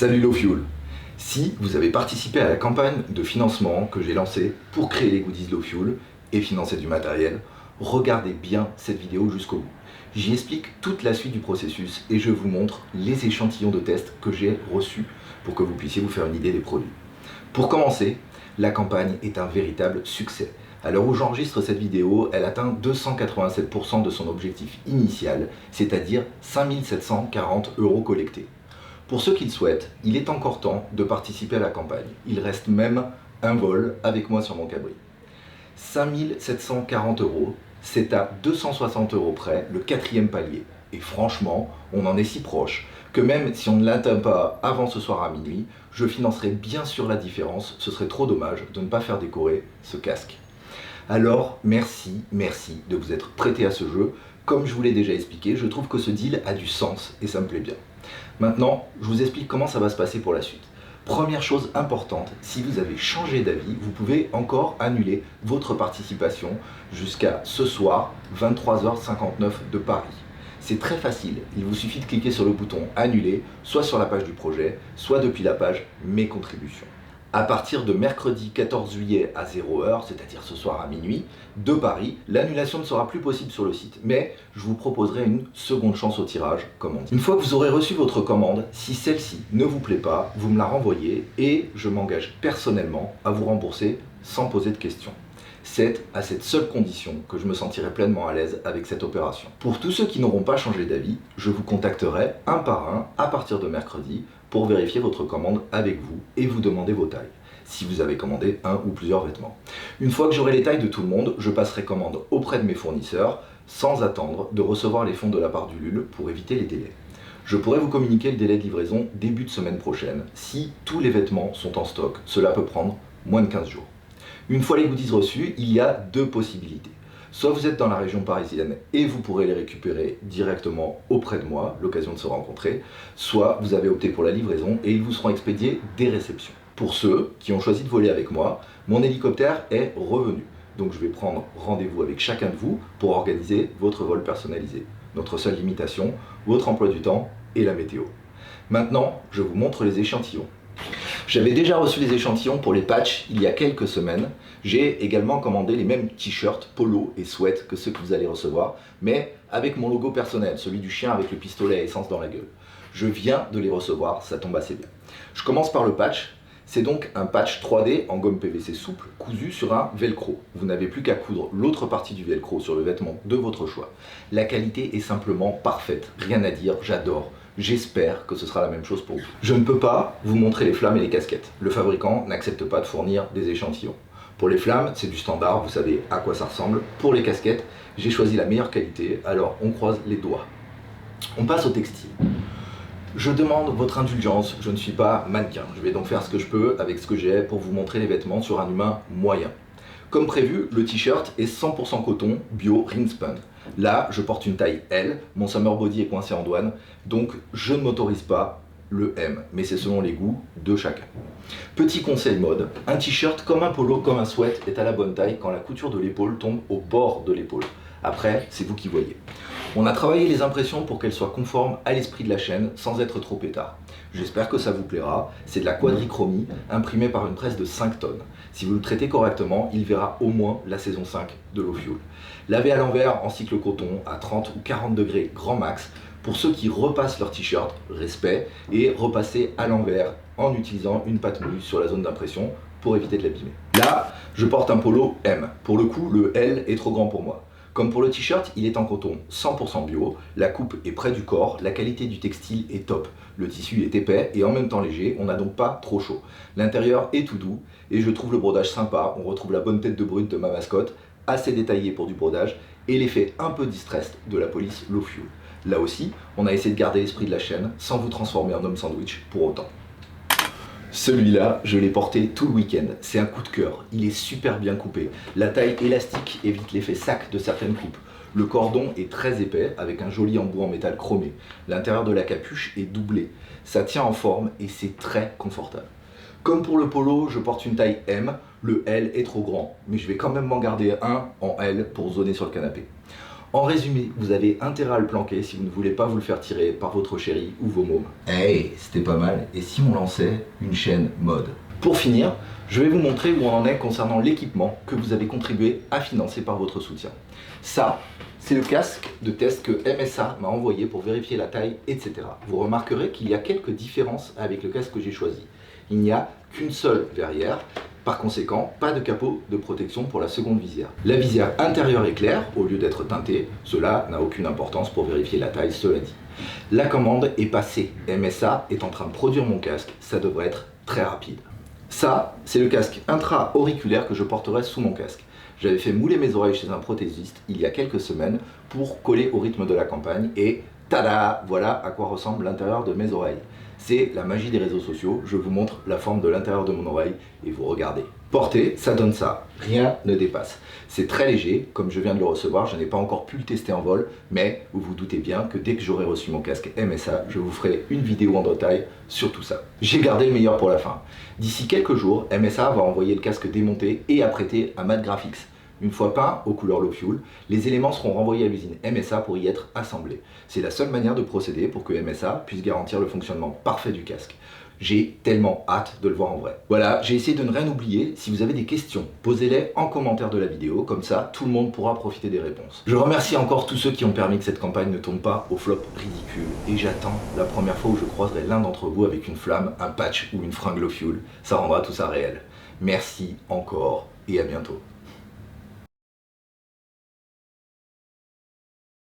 Salut Low Fuel. Si vous avez participé à la campagne de financement que j'ai lancée pour créer les goodies Low Fuel et financer du matériel, regardez bien cette vidéo jusqu'au bout. J'y explique toute la suite du processus et je vous montre les échantillons de tests que j'ai reçus pour que vous puissiez vous faire une idée des produits. Pour commencer, la campagne est un véritable succès. À l'heure où j'enregistre cette vidéo, elle atteint 287% de son objectif initial, c'est-à-dire 5 740 € collectés. Pour ceux qui le souhaitent, il est encore temps de participer à la campagne. Il reste même un vol avec moi sur mon cabri. 5 740 €, c'est à 260 € près le 4e palier. Et franchement, on en est si proche que même si on ne l'atteint pas avant ce soir à minuit, je financerai bien sûr la différence. Ce serait trop dommage de ne pas faire décorer ce casque. Alors, merci de vous être prêté à ce jeu. Comme je vous l'ai déjà expliqué, je trouve que ce deal a du sens et ça me plaît bien. Maintenant, je vous explique comment ça va se passer pour la suite. Première chose importante, si vous avez changé d'avis, vous pouvez encore annuler votre participation jusqu'à ce soir, 23h59 de Paris. C'est très facile, il vous suffit de cliquer sur le bouton annuler, soit sur la page du projet, soit depuis la page mes contributions. À partir de mercredi 14 juillet à 0h, c'est-à-dire ce soir à minuit, de Paris, l'annulation ne sera plus possible sur le site, mais je vous proposerai une seconde chance au tirage, comme on dit. Une fois que vous aurez reçu votre commande, si celle-ci ne vous plaît pas, vous me la renvoyez et je m'engage personnellement à vous rembourser sans poser de questions. C'est à cette seule condition que je me sentirai pleinement à l'aise avec cette opération. Pour tous ceux qui n'auront pas changé d'avis, je vous contacterai un par un à partir de mercredi pour vérifier votre commande avec vous et vous demander vos tailles, si vous avez commandé un ou plusieurs vêtements. Une fois que j'aurai les tailles de tout le monde, je passerai commande auprès de mes fournisseurs sans attendre de recevoir les fonds de la part du LUL pour éviter les délais. Je pourrais vous communiquer le délai de livraison début de semaine prochaine. Si tous les vêtements sont en stock, cela peut prendre moins de 15 jours. Une fois les goodies reçus, il y a deux possibilités. Soit vous êtes dans la région parisienne et vous pourrez les récupérer directement auprès de moi, l'occasion de se rencontrer, soit vous avez opté pour la livraison et ils vous seront expédiés dès réception. Pour ceux qui ont choisi de voler avec moi, mon hélicoptère est revenu. Donc je vais prendre rendez-vous avec chacun de vous pour organiser votre vol personnalisé. Notre seule limitation, votre emploi du temps et la météo. Maintenant, je vous montre les échantillons. J'avais déjà reçu les échantillons pour les patchs il y a quelques semaines. J'ai également commandé les mêmes t-shirts, polo et sweats que ceux que vous allez recevoir, mais avec mon logo personnel, celui du chien avec le pistolet à essence dans la gueule. Je viens de les recevoir, ça tombe assez bien. Je commence par le patch. C'est donc un patch 3D en gomme PVC souple, cousu sur un velcro. Vous n'avez plus qu'à coudre l'autre partie du velcro sur le vêtement de votre choix. La qualité est simplement parfaite, rien à dire, j'adore. J'espère que ce sera la même chose pour vous. Je ne peux pas vous montrer les flammes et les casquettes. Le fabricant n'accepte pas de fournir des échantillons. Pour les flammes, c'est du standard, vous savez à quoi ça ressemble. Pour les casquettes, j'ai choisi la meilleure qualité, alors on croise les doigts. On passe au textile. Je demande votre indulgence, je ne suis pas mannequin. Je vais donc faire ce que je peux avec ce que j'ai pour vous montrer les vêtements sur un humain moyen. Comme prévu, le t-shirt est 100% coton, bio, ring spun. Là, je porte une taille L, mon summer body est coincé en douane, donc je ne m'autorise pas le M, mais c'est selon les goûts de chacun. Petit conseil mode, un t-shirt comme un polo, comme un sweat est à la bonne taille quand la couture de l'épaule tombe au bord de l'épaule. Après, c'est vous qui voyez. On a travaillé les impressions pour qu'elles soient conformes à l'esprit de la chaîne sans être trop pétard. J'espère que ça vous plaira. C'est de la quadrichromie imprimée par une presse de 5 tonnes. Si vous le traitez correctement, il verra au moins la saison 5 de Low Fuel. Lavé à l'envers en cycle coton à 30 ou 40 degrés grand max. Pour ceux qui repassent leur t-shirt, respect, et repasser à l'envers en utilisant une pâte mouille sur la zone d'impression pour éviter de l'abîmer. Là, je porte un polo M. Pour le coup, le L est trop grand pour moi. Comme pour le t-shirt, il est en coton 100% bio, la coupe est près du corps, la qualité du textile est top. Le tissu est épais et en même temps léger, on n'a donc pas trop chaud. L'intérieur est tout doux et je trouve le brodage sympa, on retrouve la bonne tête de brute de ma mascotte, assez détaillée pour du brodage, et l'effet un peu distressed de la police Low Fuel. Là aussi, on a essayé de garder l'esprit de la chaîne sans vous transformer en homme sandwich pour autant. Celui-là, je l'ai porté tout le week-end. C'est un coup de cœur. Il est super bien coupé. La taille élastique évite l'effet sac de certaines coupes. Le cordon est très épais avec un joli embout en métal chromé. L'intérieur de la capuche est doublé. Ça tient en forme et c'est très confortable. Comme pour le polo, je porte une taille M. Le L est trop grand, mais je vais quand même m'en garder un en L pour zoner sur le canapé. En résumé, vous avez intérêt à le planquer si vous ne voulez pas vous le faire tirer par votre chérie ou vos mômes. Hey, c'était pas mal. Et si on lançait une chaîne mode? Pour finir, je vais vous montrer où on en est concernant l'équipement que vous avez contribué à financer par votre soutien. Ça, c'est le casque de test que MSA m'a envoyé pour vérifier la taille, etc. Vous remarquerez qu'il y a quelques différences avec le casque que j'ai choisi. Il n'y a qu'une seule verrière, par conséquent, pas de capot de protection pour la seconde visière. La visière intérieure est claire au lieu d'être teintée, cela n'a aucune importance pour vérifier la taille, cela dit. La commande est passée, MSA est en train de produire mon casque, ça devrait être très rapide. Ça, c'est le casque intra-auriculaire que je porterai sous mon casque. J'avais fait mouler mes oreilles chez un prothésiste il y a quelques semaines pour coller au rythme de la campagne et tada, voilà à quoi ressemble l'intérieur de mes oreilles. C'est la magie des réseaux sociaux, je vous montre la forme de l'intérieur de mon oreille et vous regardez. Porté, ça donne ça, rien ne dépasse. C'est très léger, comme je viens de le recevoir, je n'ai pas encore pu le tester en vol, mais vous vous doutez bien que dès que j'aurai reçu mon casque MSA, je vous ferai une vidéo en détail sur tout ça. J'ai gardé le meilleur pour la fin. D'ici quelques jours, MSA va envoyer le casque démonté et apprêté à Matte Graphics. Une fois peint aux couleurs Low Fuel, les éléments seront renvoyés à l'usine MSA pour y être assemblés. C'est la seule manière de procéder pour que MSA puisse garantir le fonctionnement parfait du casque. J'ai tellement hâte de le voir en vrai. Voilà, j'ai essayé de ne rien oublier. Si vous avez des questions, posez-les en commentaire de la vidéo, comme ça tout le monde pourra profiter des réponses. Je remercie encore tous ceux qui ont permis que cette campagne ne tombe pas au flop ridicule. Et j'attends la première fois où je croiserai l'un d'entre vous avec une flamme, un patch ou une fringue Low Fuel. Ça rendra tout ça réel. Merci encore et à bientôt.